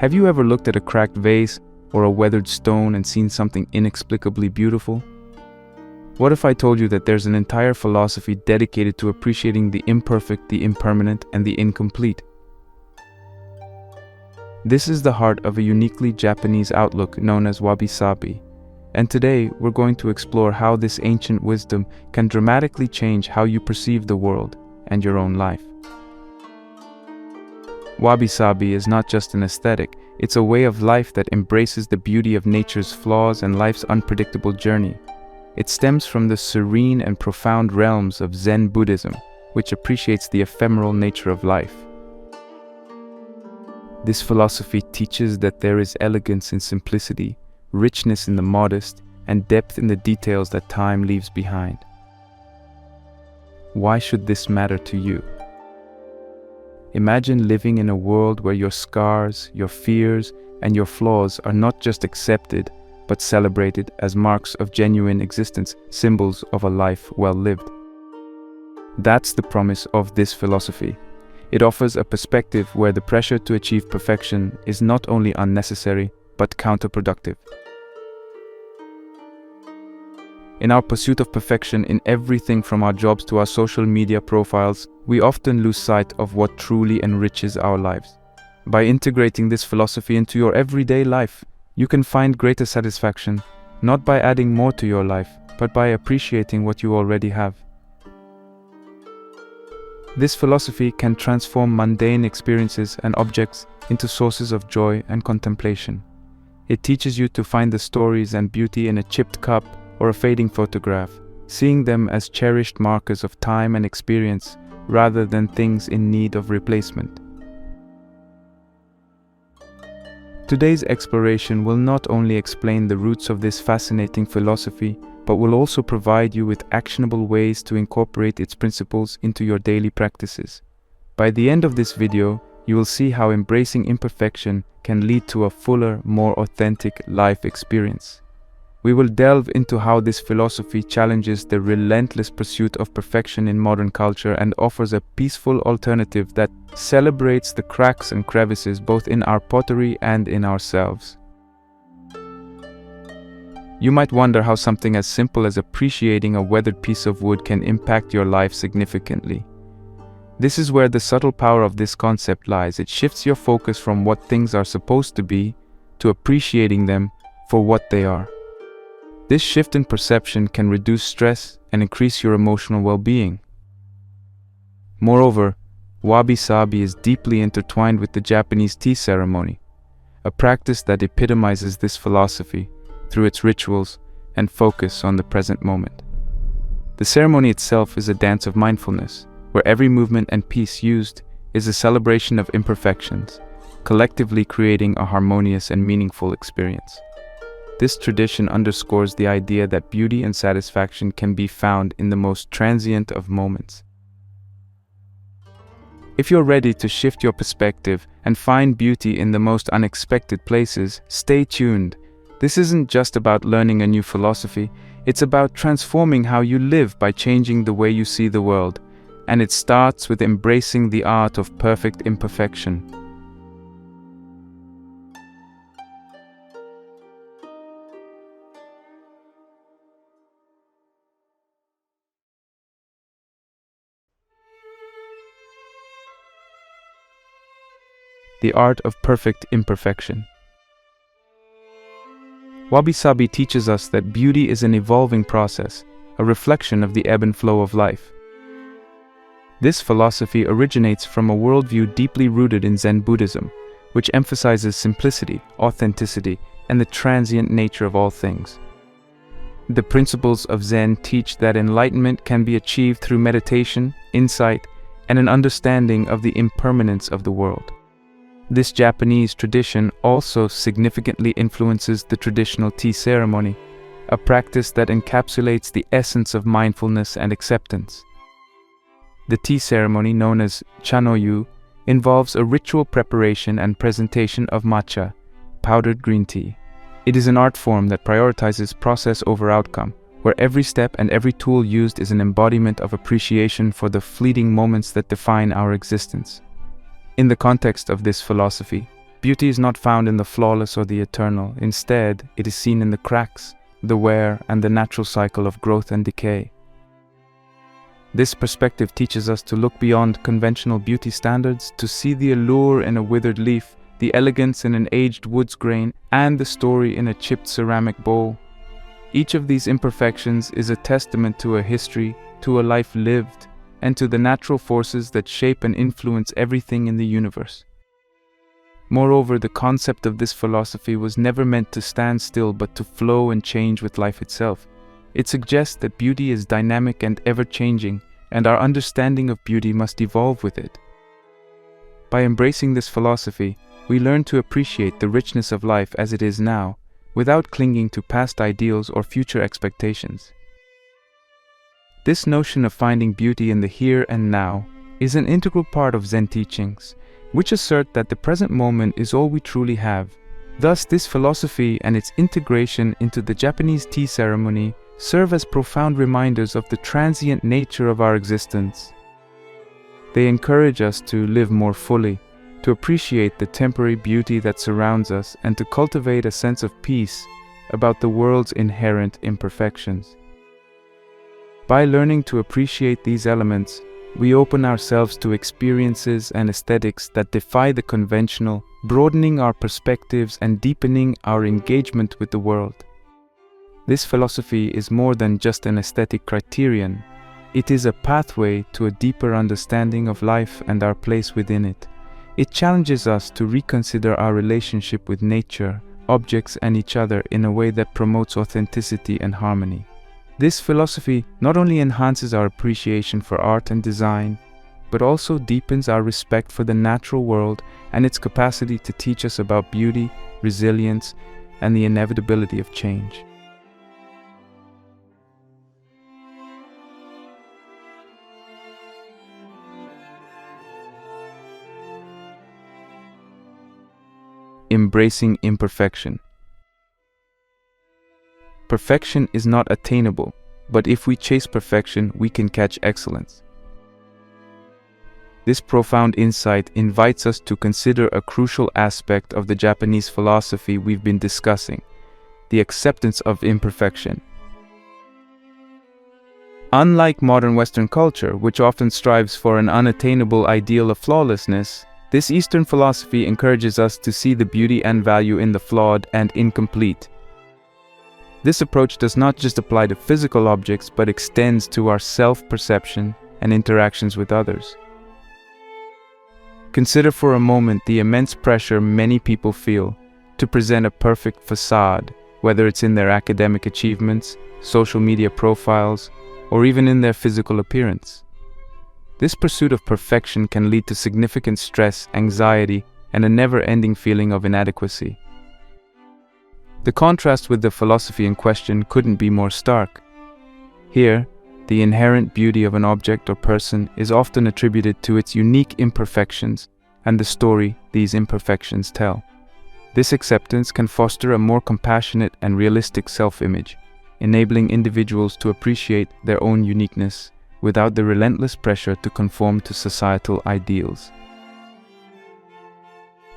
Have you ever looked at a cracked vase or a weathered stone and seen something inexplicably beautiful? What if I told you that there's an entire philosophy dedicated to appreciating the imperfect, the impermanent, and the incomplete? This is the heart of a uniquely Japanese outlook known as Wabi-sabi, and today we're going to explore how this ancient wisdom can dramatically change how you perceive the world and your own life. Wabi-sabi is not just an aesthetic, it's a way of life that embraces the beauty of nature's flaws and life's unpredictable journey. It stems from the serene and profound realms of Zen Buddhism, which appreciates the ephemeral nature of life. This philosophy teaches that there is elegance in simplicity, richness in the modest, and depth in the details that time leaves behind. Why should this matter to you? Imagine living in a world where your scars, your fears, and your flaws are not just accepted, but celebrated as marks of genuine existence, symbols of a life well lived. That's the promise of this philosophy. It offers a perspective where the pressure to achieve perfection is not only unnecessary, but counterproductive. In our pursuit of perfection in everything from our jobs to our social media profiles, we often lose sight of what truly enriches our lives. By integrating this philosophy into your everyday life, you can find greater satisfaction, not by adding more to your life, but by appreciating what you already have. This philosophy can transform mundane experiences and objects into sources of joy and contemplation. It teaches you to find the stories and beauty in a chipped cup or a fading photograph, seeing them as cherished markers of time and experience rather than things in need of replacement. Today's exploration will not only explain the roots of this fascinating philosophy, but will also provide you with actionable ways to incorporate its principles into your daily practices. By the end of this video, you will see how embracing imperfection can lead to a fuller, more authentic life experience. We will delve into how this philosophy challenges the relentless pursuit of perfection in modern culture and offers a peaceful alternative that celebrates the cracks and crevices both in our pottery and in ourselves. You might wonder how something as simple as appreciating a weathered piece of wood can impact your life significantly. This is where the subtle power of this concept lies. It shifts your focus from what things are supposed to be to appreciating them for what they are. This shift in perception can reduce stress and increase your emotional well-being. Moreover, Wabi-sabi is deeply intertwined with the Japanese tea ceremony, a practice that epitomizes this philosophy through its rituals and focus on the present moment. The ceremony itself is a dance of mindfulness, where every movement and piece used is a celebration of imperfections, collectively creating a harmonious and meaningful experience. This tradition underscores the idea that beauty and satisfaction can be found in the most transient of moments. If you're ready to shift your perspective and find beauty in the most unexpected places, stay tuned. This isn't just about learning a new philosophy, it's about transforming how you live by changing the way you see the world, and it starts with embracing the art of perfect imperfection. The art of perfect imperfection. Wabi-sabi teaches us that beauty is an evolving process, a reflection of the ebb and flow of life. This philosophy originates from a worldview deeply rooted in Zen Buddhism, which emphasizes simplicity, authenticity, and the transient nature of all things. The principles of Zen teach that enlightenment can be achieved through meditation, insight, and an understanding of the impermanence of the world. This Japanese tradition also significantly influences the traditional tea ceremony, a practice that encapsulates the essence of mindfulness and acceptance. The tea ceremony, known as chanoyu, involves a ritual preparation and presentation of matcha, powdered green tea. It is an art form that prioritizes process over outcome, where every step and every tool used is an embodiment of appreciation for the fleeting moments that define our existence. In the context of this philosophy, Beauty is not found in the flawless or the eternal. Instead, it is seen in the cracks, the wear, and the natural cycle of growth and decay. This perspective teaches us to look beyond conventional beauty standards, to see the allure in a withered leaf, the elegance in an aged wood's grain, and the story in a chipped ceramic bowl. Each of these imperfections is a testament to a history, to a life lived, and to the natural forces that shape and influence everything in the universe. Moreover, the concept of this philosophy was never meant to stand still but to flow and change with life itself. It suggests that beauty is dynamic and ever-changing, and our understanding of beauty must evolve with it. By embracing this philosophy, we learn to appreciate the richness of life as it is now, without clinging to past ideals or future expectations. This notion of finding beauty in the here and now is an integral part of Zen teachings, which assert that the present moment is all we truly have. Thus, this philosophy and its integration into the Japanese tea ceremony serve as profound reminders of the transient nature of our existence. They encourage us to live more fully, to appreciate the temporary beauty that surrounds us, and to cultivate a sense of peace about the world's inherent imperfections. By learning to appreciate these elements, we open ourselves to experiences and aesthetics that defy the conventional, broadening our perspectives and deepening our engagement with the world. This philosophy is more than just an aesthetic criterion. It is a pathway to a deeper understanding of life and our place within it. It challenges us to reconsider our relationship with nature, objects, and each other in a way that promotes authenticity and harmony. This philosophy not only enhances our appreciation for art and design, but also deepens our respect for the natural world and its capacity to teach us about beauty, resilience, and the inevitability of change. Embracing imperfection. Perfection is not attainable, but if we chase perfection, we can catch excellence. This profound insight invites us to consider a crucial aspect of the Japanese philosophy we've been discussing: the acceptance of imperfection. Unlike modern Western culture, which often strives for an unattainable ideal of flawlessness, this Eastern philosophy encourages us to see the beauty and value in the flawed and incomplete. This approach does not just apply to physical objects, but extends to our self-perception and interactions with others. Consider for a moment the immense pressure many people feel to present a perfect facade, whether it's in their academic achievements, social media profiles, or even in their physical appearance. This pursuit of perfection can lead to significant stress, anxiety, and a never-ending feeling of inadequacy. The contrast with the philosophy in question couldn't be more stark. Here, the inherent beauty of an object or person is often attributed to its unique imperfections and the story these imperfections tell. This acceptance can foster a more compassionate and realistic self-image, enabling individuals to appreciate their own uniqueness without the relentless pressure to conform to societal ideals.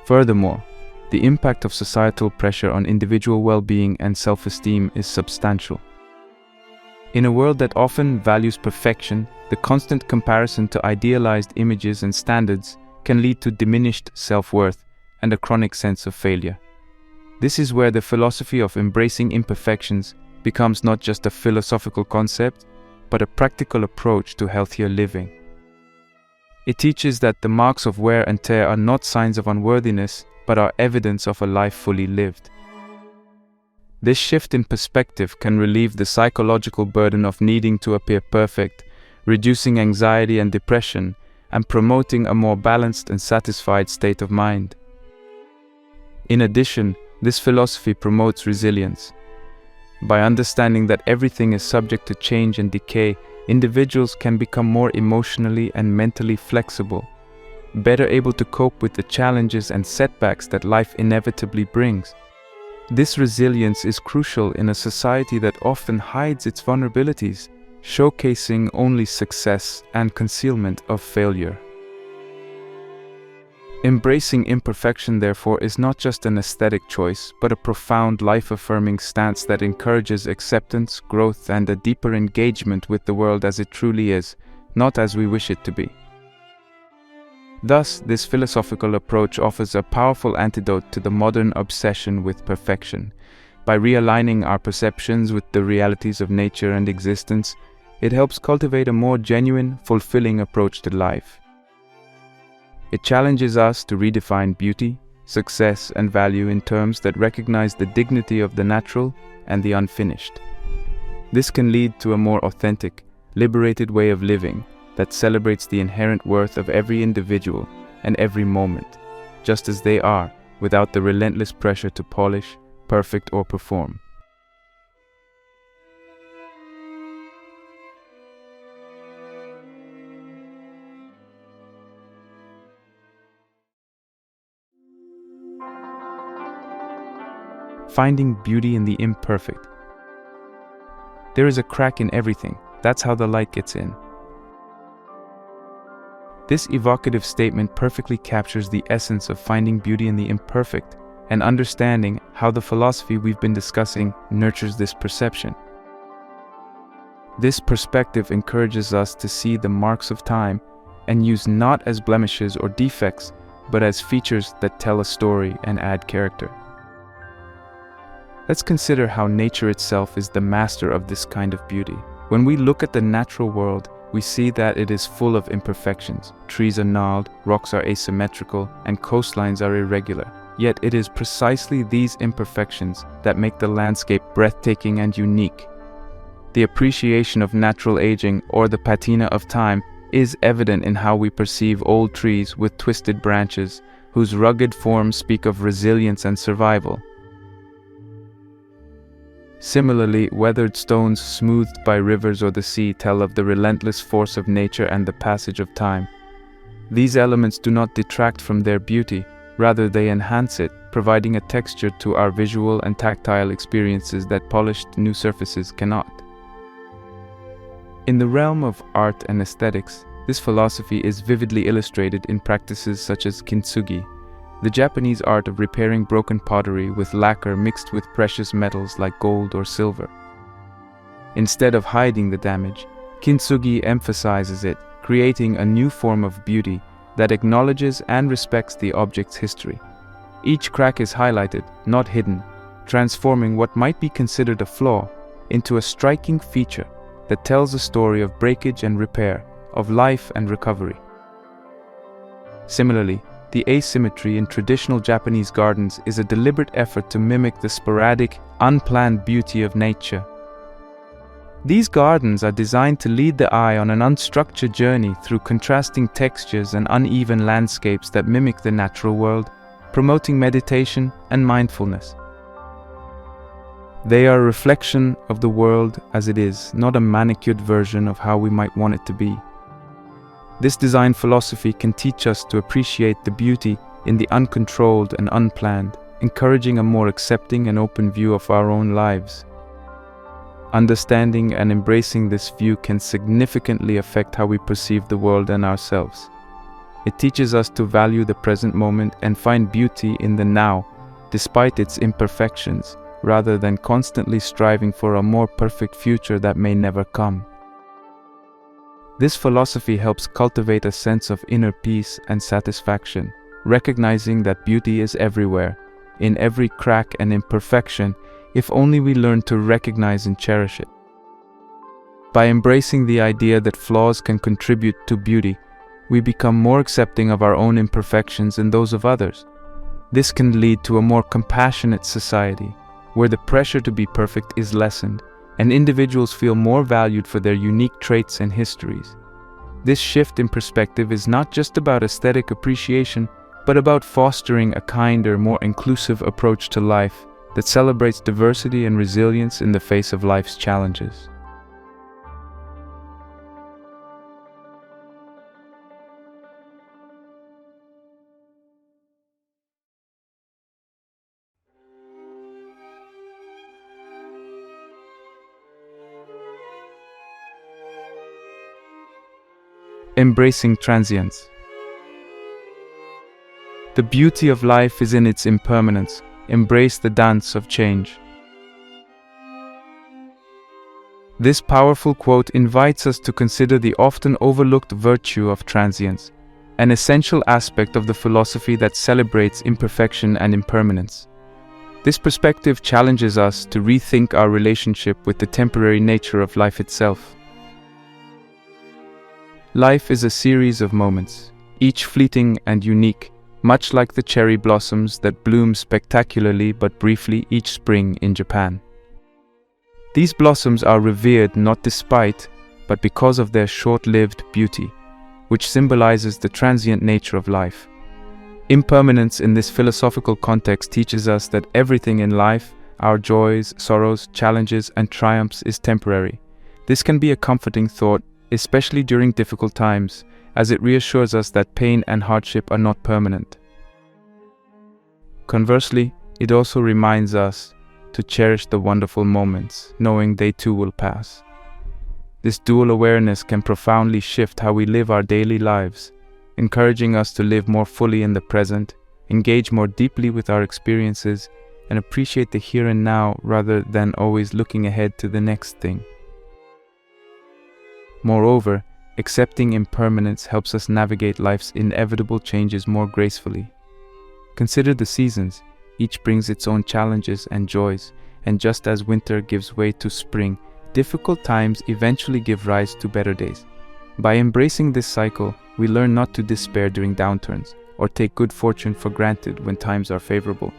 Furthermore, the impact of societal pressure on individual well-being and self-esteem is substantial. In a world that often values perfection, the constant comparison to idealized images and standards can lead to diminished self-worth and a chronic sense of failure. This is where the philosophy of embracing imperfections becomes not just a philosophical concept, but a practical approach to healthier living. It teaches that the marks of wear and tear are not signs of unworthiness, but are evidence of a life fully lived. This shift in perspective can relieve the psychological burden of needing to appear perfect, reducing anxiety and depression, and promoting a more balanced and satisfied state of mind. In addition, this philosophy promotes resilience. By understanding that everything is subject to change and decay, individuals can become more emotionally and mentally flexible, better able to cope with the challenges and setbacks that life inevitably brings. This resilience is crucial in a society that often hides its vulnerabilities, showcasing only success and concealment of failure. Embracing imperfection, therefore, is not just an aesthetic choice, but a profound, life-affirming stance that encourages acceptance, growth, and a deeper engagement with the world as it truly is, not as we wish it to be. Thus, this philosophical approach offers a powerful antidote to the modern obsession with perfection. By realigning our perceptions with the realities of nature and existence, it helps cultivate a more genuine, fulfilling approach to life. It challenges us to redefine beauty, success, and value in terms that recognize the dignity of the natural and the unfinished. This can lead to a more authentic, liberated way of living that celebrates the inherent worth of every individual and every moment, just as they are, without the relentless pressure to polish, perfect, or perform. Finding beauty in the imperfect. There is a crack in everything. That's how the light gets in. This evocative statement perfectly captures the essence of finding beauty in the imperfect and understanding how the philosophy we've been discussing nurtures this perception. This perspective encourages us to see the marks of time and use not as blemishes or defects, but as features that tell a story and add character. Let's consider how nature itself is the master of this kind of beauty. When we look at the natural world, we see that it is full of imperfections. Trees are gnarled, rocks are asymmetrical, and coastlines are irregular. Yet it is precisely these imperfections that make the landscape breathtaking and unique. The appreciation of natural aging, or the patina of time, is evident in how we perceive old trees with twisted branches, whose rugged forms speak of resilience and survival. Similarly, weathered stones smoothed by rivers or the sea tell of the relentless force of nature and the passage of time. These elements do not detract from their beauty, rather they enhance it, providing a texture to our visual and tactile experiences that polished new surfaces cannot. In the realm of art and aesthetics, this philosophy is vividly illustrated in practices such as kintsugi, the Japanese art of repairing broken pottery with lacquer mixed with precious metals like gold or silver. Instead of hiding the damage, kintsugi emphasizes it, creating a new form of beauty that acknowledges and respects the object's history. Each crack is highlighted, not hidden, transforming what might be considered a flaw into a striking feature that tells a story of breakage and repair, of life and recovery. Similarly, the asymmetry in traditional Japanese gardens is a deliberate effort to mimic the sporadic, unplanned beauty of nature. These gardens are designed to lead the eye on an unstructured journey through contrasting textures and uneven landscapes that mimic the natural world, promoting meditation and mindfulness. They are a reflection of the world as it is, not a manicured version of how we might want it to be. This design philosophy can teach us to appreciate the beauty in the uncontrolled and unplanned, encouraging a more accepting and open view of our own lives. Understanding and embracing this view can significantly affect how we perceive the world and ourselves. It teaches us to value the present moment and find beauty in the now, despite its imperfections, rather than constantly striving for a more perfect future that may never come. This philosophy helps cultivate a sense of inner peace and satisfaction, recognizing that beauty is everywhere, in every crack and imperfection, if only we learn to recognize and cherish it. By embracing the idea that flaws can contribute to beauty, we become more accepting of our own imperfections and those of others. This can lead to a more compassionate society, where the pressure to be perfect is lessened, and individuals feel more valued for their unique traits and histories. This shift in perspective is not just about aesthetic appreciation, but about fostering a kinder, more inclusive approach to life that celebrates diversity and resilience in the face of life's challenges. Embracing transience. The beauty of life is in its impermanence. Embrace the dance of change. This powerful quote invites us to consider the often overlooked virtue of transience, an essential aspect of the philosophy that celebrates imperfection and impermanence. This perspective challenges us to rethink our relationship with the temporary nature of life itself. Life is a series of moments, each fleeting and unique, much like the cherry blossoms that bloom spectacularly but briefly each spring in Japan. These blossoms are revered not despite, but because of their short-lived beauty, which symbolizes the transient nature of life. Impermanence in this philosophical context teaches us that everything in life, our joys, sorrows, challenges, and triumphs, is temporary. This can be a comforting thought, especially during difficult times, as it reassures us that pain and hardship are not permanent. Conversely, it also reminds us to cherish the wonderful moments, knowing they too will pass. This dual awareness can profoundly shift how we live our daily lives, encouraging us to live more fully in the present, engage more deeply with our experiences, and appreciate the here and now rather than always looking ahead to the next thing. Moreover, accepting impermanence helps us navigate life's inevitable changes more gracefully. Consider the seasons. Each brings its own challenges and joys, and just as winter gives way to spring, difficult times eventually give rise to better days. By embracing this cycle, we learn not to despair during downturns, or take good fortune for granted when times are favorable.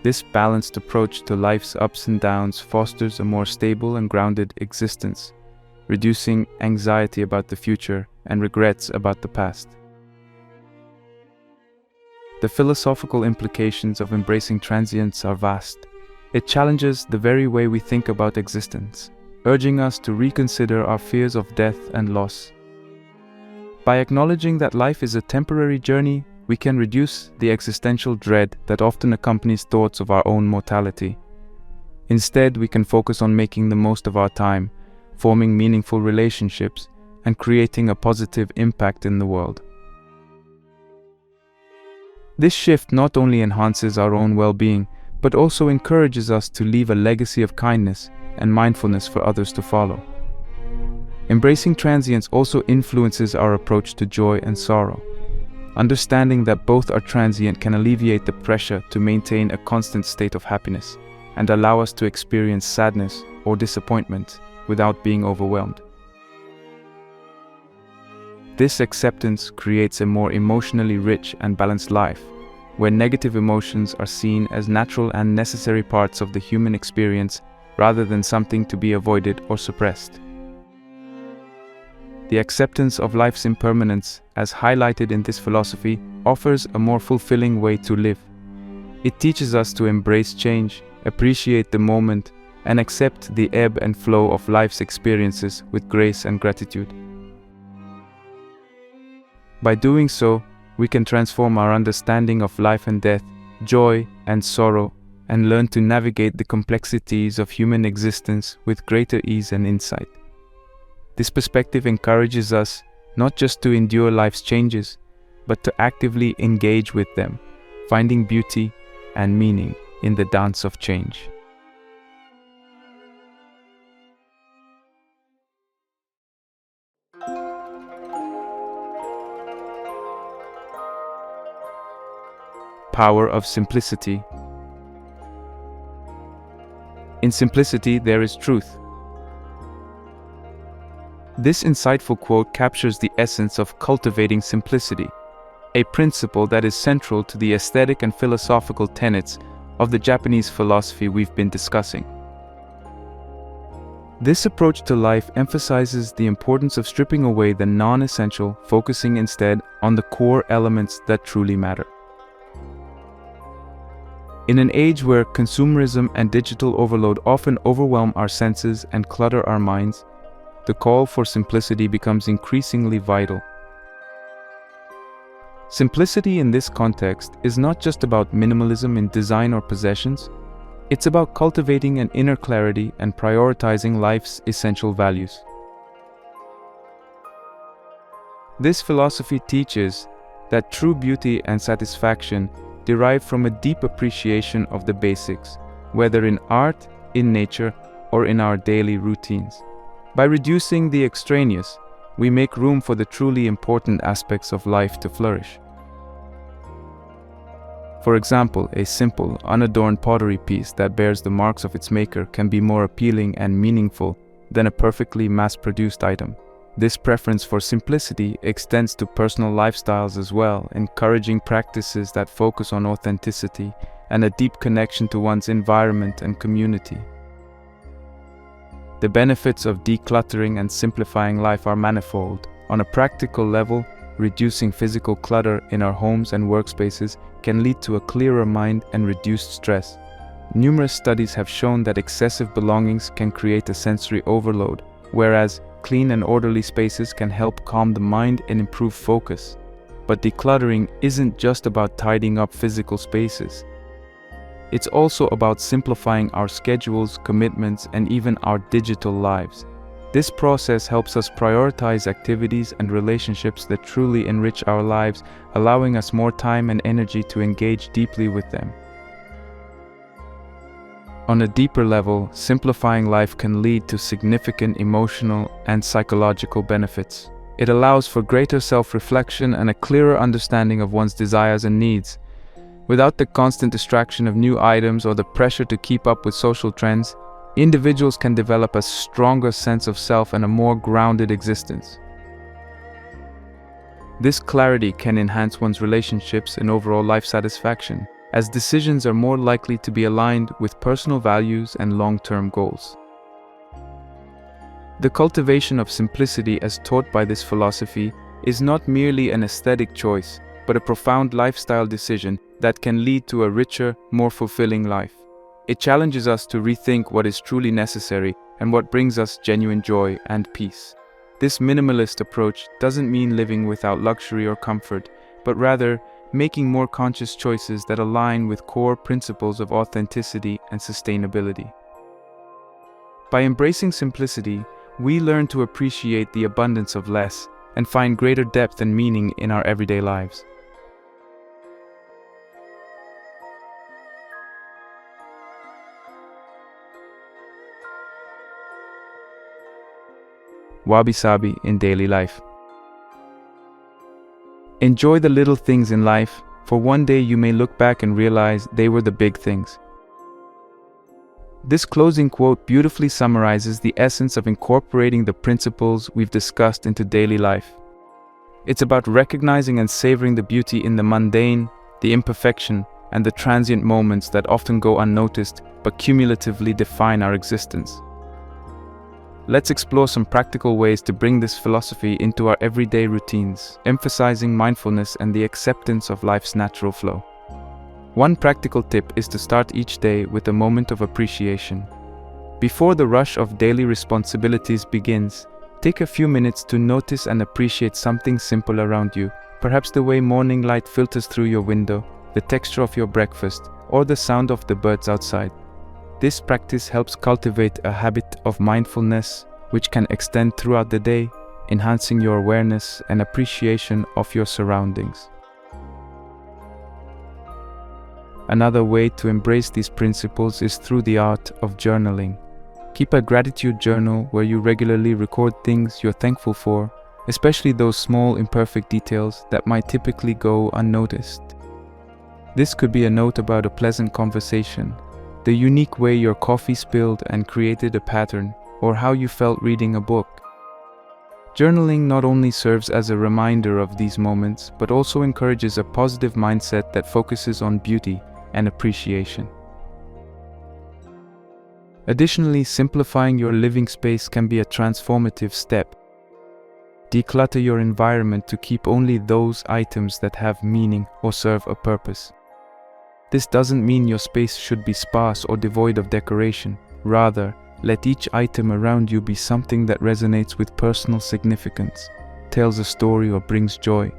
This balanced approach to life's ups and downs fosters a more stable and grounded existence, reducing anxiety about the future and regrets about the past. The philosophical implications of embracing transience are vast. It challenges the very way we think about existence, urging us to reconsider our fears of death and loss. By acknowledging that life is a temporary journey, we can reduce the existential dread that often accompanies thoughts of our own mortality. Instead, we can focus on making the most of our time, forming meaningful relationships, and creating a positive impact in the world. This shift not only enhances our own well-being, but also encourages us to leave a legacy of kindness and mindfulness for others to follow. Embracing transience also influences our approach to joy and sorrow. Understanding that both are transient can alleviate the pressure to maintain a constant state of happiness and allow us to experience sadness or disappointment without being overwhelmed. This acceptance creates a more emotionally rich and balanced life, where negative emotions are seen as natural and necessary parts of the human experience rather than something to be avoided or suppressed. The acceptance of life's impermanence, as highlighted in this philosophy, offers a more fulfilling way to live. It teaches us to embrace change, appreciate the moment, and accept the ebb and flow of life's experiences with grace and gratitude. By doing so, we can transform our understanding of life and death, joy and sorrow, and learn to navigate the complexities of human existence with greater ease and insight. This perspective encourages us not just to endure life's changes, but to actively engage with them, finding beauty and meaning in the dance of change. Power of simplicity. In simplicity, there is truth. This insightful quote captures the essence of cultivating simplicity, a principle that is central to the aesthetic and philosophical tenets of the Japanese philosophy we've been discussing. This approach to life emphasizes the importance of stripping away the non-essential, focusing instead on the core elements that truly matter. In an age where consumerism and digital overload often overwhelm our senses and clutter our minds, the call for simplicity becomes increasingly vital. Simplicity in this context is not just about minimalism in design or possessions, it's about cultivating an inner clarity and prioritizing life's essential values. This philosophy teaches that true beauty and satisfaction derive from a deep appreciation of the basics, whether in art, in nature, or in our daily routines. By reducing the extraneous, we make room for the truly important aspects of life to flourish. For example, a simple, unadorned pottery piece that bears the marks of its maker can be more appealing and meaningful than a perfectly mass-produced item. This preference for simplicity extends to personal lifestyles as well, encouraging practices that focus on authenticity and a deep connection to one's environment and community. The benefits of decluttering and simplifying life are manifold. On a practical level, reducing physical clutter in our homes and workspaces can lead to a clearer mind and reduced stress. Numerous studies have shown that excessive belongings can create a sensory overload, whereas clean and orderly spaces can help calm the mind and improve focus. But decluttering isn't just about tidying up physical spaces. It's also about simplifying our schedules, commitments, and even our digital lives. This process helps us prioritize activities and relationships that truly enrich our lives, allowing us more time and energy to engage deeply with them. On a deeper level, simplifying life can lead to significant emotional and psychological benefits. It allows for greater self-reflection and a clearer understanding of one's desires and needs. Without the constant distraction of new items or the pressure to keep up with social trends, individuals can develop a stronger sense of self and a more grounded existence. This clarity can enhance one's relationships and overall life satisfaction, as decisions are more likely to be aligned with personal values and long-term goals. The cultivation of simplicity as taught by this philosophy is not merely an aesthetic choice, but a profound lifestyle decision that can lead to a richer, more fulfilling life. It challenges us to rethink what is truly necessary and what brings us genuine joy and peace. This minimalist approach doesn't mean living without luxury or comfort, but rather making more conscious choices that align with core principles of authenticity and sustainability. By embracing simplicity, we learn to appreciate the abundance of less and find greater depth and meaning in our everyday lives. Wabi-sabi in daily life. Enjoy the little things in life, for one day you may look back and realize they were the big things. This closing quote beautifully summarizes the essence of incorporating the principles we've discussed into daily life. It's about recognizing and savoring the beauty in the mundane, the imperfection, and the transient moments that often go unnoticed but cumulatively define our existence. Let's explore some practical ways to bring this philosophy into our everyday routines, emphasizing mindfulness and the acceptance of life's natural flow. One practical tip is to start each day with a moment of appreciation. Before the rush of daily responsibilities begins, take a few minutes to notice and appreciate something simple around you, perhaps the way morning light filters through your window, the texture of your breakfast, or the sound of the birds outside. This practice helps cultivate a habit of mindfulness, which can extend throughout the day, enhancing your awareness and appreciation of your surroundings. Another way to embrace these principles is through the art of journaling. Keep a gratitude journal where you regularly record things you're thankful for, especially those small imperfect details that might typically go unnoticed. This could be a note about a pleasant conversation, the unique way your coffee spilled and created a pattern, or how you felt reading a book. Journaling not only serves as a reminder of these moments, but also encourages a positive mindset that focuses on beauty and appreciation. Additionally, simplifying your living space can be a transformative step. Declutter your environment to keep only those items that have meaning or serve a purpose. This doesn't mean your space should be sparse or devoid of decoration. Rather, let each item around you be something that resonates with personal significance, tells a story, or brings joy.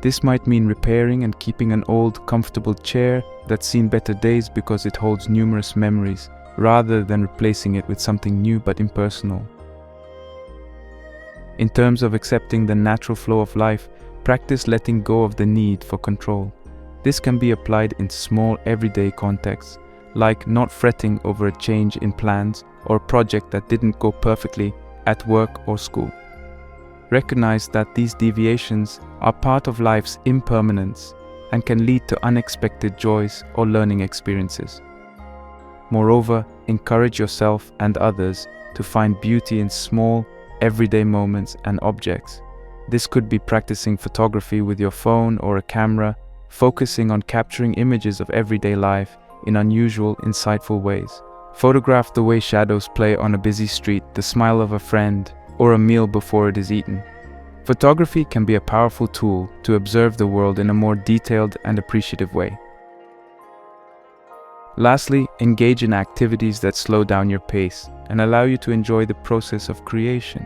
This might mean repairing and keeping an old, comfortable chair that's seen better days because it holds numerous memories, rather than replacing it with something new but impersonal. In terms of accepting the natural flow of life, practice letting go of the need for control. This can be applied in small everyday contexts, like not fretting over a change in plans or a project that didn't go perfectly at work or school. Recognize that these deviations are part of life's impermanence and can lead to unexpected joys or learning experiences. Moreover, encourage yourself and others to find beauty in small, everyday moments and objects. This could be practicing photography with your phone or a camera, focusing on capturing images of everyday life in unusual, insightful ways. Photograph the way shadows play on a busy street, the smile of a friend, or a meal before it is eaten. Photography can be a powerful tool to observe the world in a more detailed and appreciative way. Lastly, engage in activities that slow down your pace and allow you to enjoy the process of creation.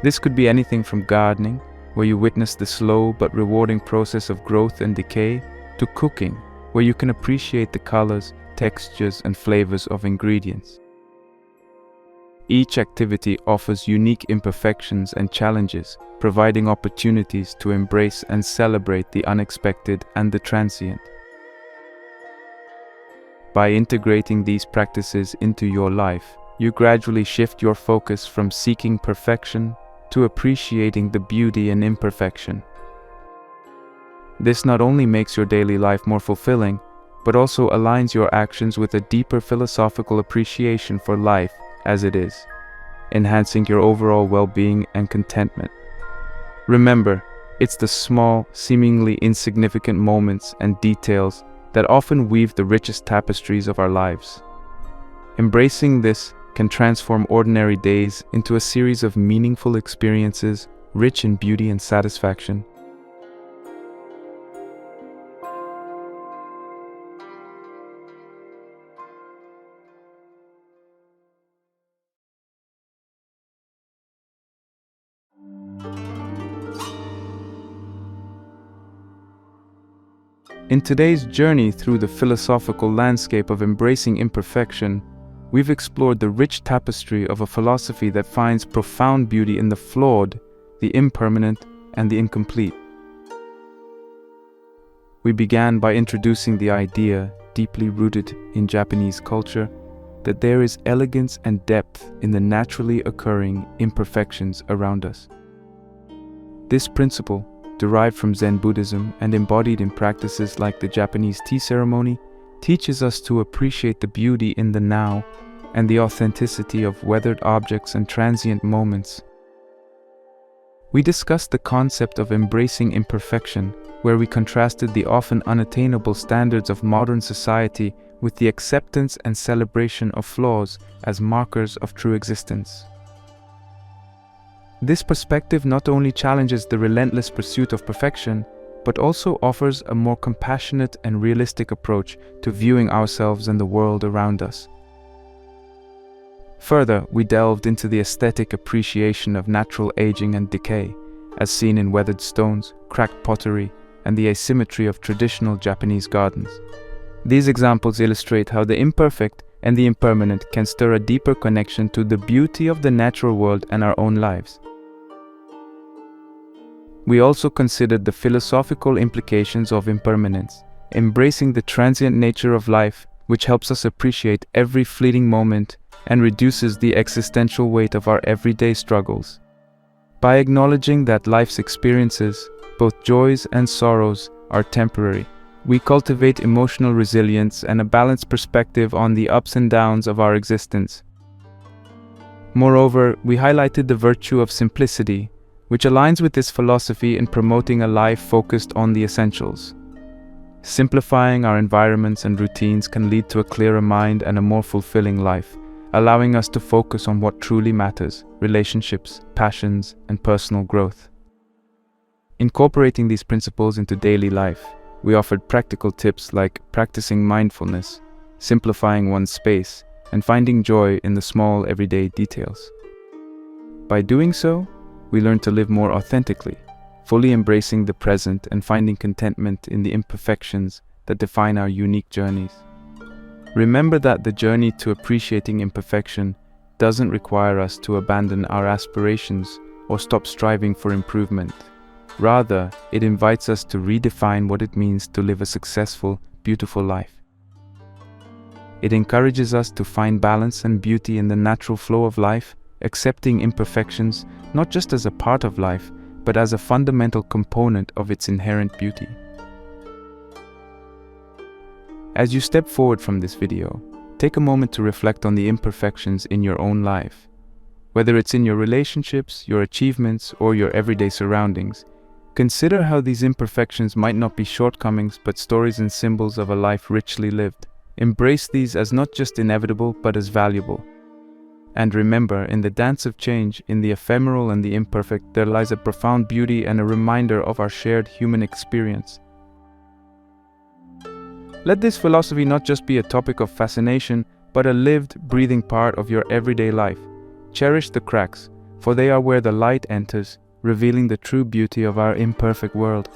This could be anything from gardening, where you witness the slow but rewarding process of growth and decay, to cooking, where you can appreciate the colors, textures, and flavors of ingredients. Each activity offers unique imperfections and challenges, providing opportunities to embrace and celebrate the unexpected and the transient. By integrating these practices into your life, you gradually shift your focus from seeking perfection to appreciating the beauty in imperfection. This not only makes your daily life more fulfilling, but also aligns your actions with a deeper philosophical appreciation for life as it is, enhancing your overall well-being and contentment. Remember, it's the small, seemingly insignificant moments and details that often weave the richest tapestries of our lives. Embracing this can transform ordinary days into a series of meaningful experiences, rich in beauty and satisfaction. In today's journey through the philosophical landscape of embracing imperfection, we've explored the rich tapestry of a philosophy that finds profound beauty in the flawed, the impermanent, and the incomplete. We began by introducing the idea, deeply rooted in Japanese culture, that there is elegance and depth in the naturally occurring imperfections around us. This principle, derived from Zen Buddhism and embodied in practices like the Japanese tea ceremony, teaches us to appreciate the beauty in the now and the authenticity of weathered objects and transient moments. We discussed the concept of embracing imperfection, where we contrasted the often unattainable standards of modern society with the acceptance and celebration of flaws as markers of true existence. This perspective not only challenges the relentless pursuit of perfection, but also offers a more compassionate and realistic approach to viewing ourselves and the world around us. Further, we delved into the aesthetic appreciation of natural aging and decay, as seen in weathered stones, cracked pottery, and the asymmetry of traditional Japanese gardens. These examples illustrate how the imperfect and the impermanent can stir a deeper connection to the beauty of the natural world and our own lives. We also considered the philosophical implications of impermanence, embracing the transient nature of life, which helps us appreciate every fleeting moment and reduces the existential weight of our everyday struggles. By acknowledging that life's experiences, both joys and sorrows, are temporary, we cultivate emotional resilience and a balanced perspective on the ups and downs of our existence. Moreover, we highlighted the virtue of simplicity, which aligns with this philosophy in promoting a life focused on the essentials. Simplifying our environments and routines can lead to a clearer mind and a more fulfilling life, allowing us to focus on what truly matters: relationships, passions, and personal growth. Incorporating these principles into daily life, we offered practical tips like practicing mindfulness, simplifying one's space, and finding joy in the small everyday details. By doing so, we learn to live more authentically, fully embracing the present and finding contentment in the imperfections that define our unique journeys. Remember that the journey to appreciating imperfection doesn't require us to abandon our aspirations or stop striving for improvement. Rather, it invites us to redefine what it means to live a successful, beautiful life. It encourages us to find balance and beauty in the natural flow of life, accepting imperfections not just as a part of life, but as a fundamental component of its inherent beauty. As you step forward from this video, take a moment to reflect on the imperfections in your own life. Whether it's in your relationships, your achievements, or your everyday surroundings, consider how these imperfections might not be shortcomings but stories and symbols of a life richly lived. Embrace these as not just inevitable but as valuable. And remember, in the dance of change, in the ephemeral and the imperfect, there lies a profound beauty and a reminder of our shared human experience. Let this philosophy not just be a topic of fascination, but a lived, breathing part of your everyday life. Cherish the cracks, for they are where the light enters, revealing the true beauty of our imperfect world.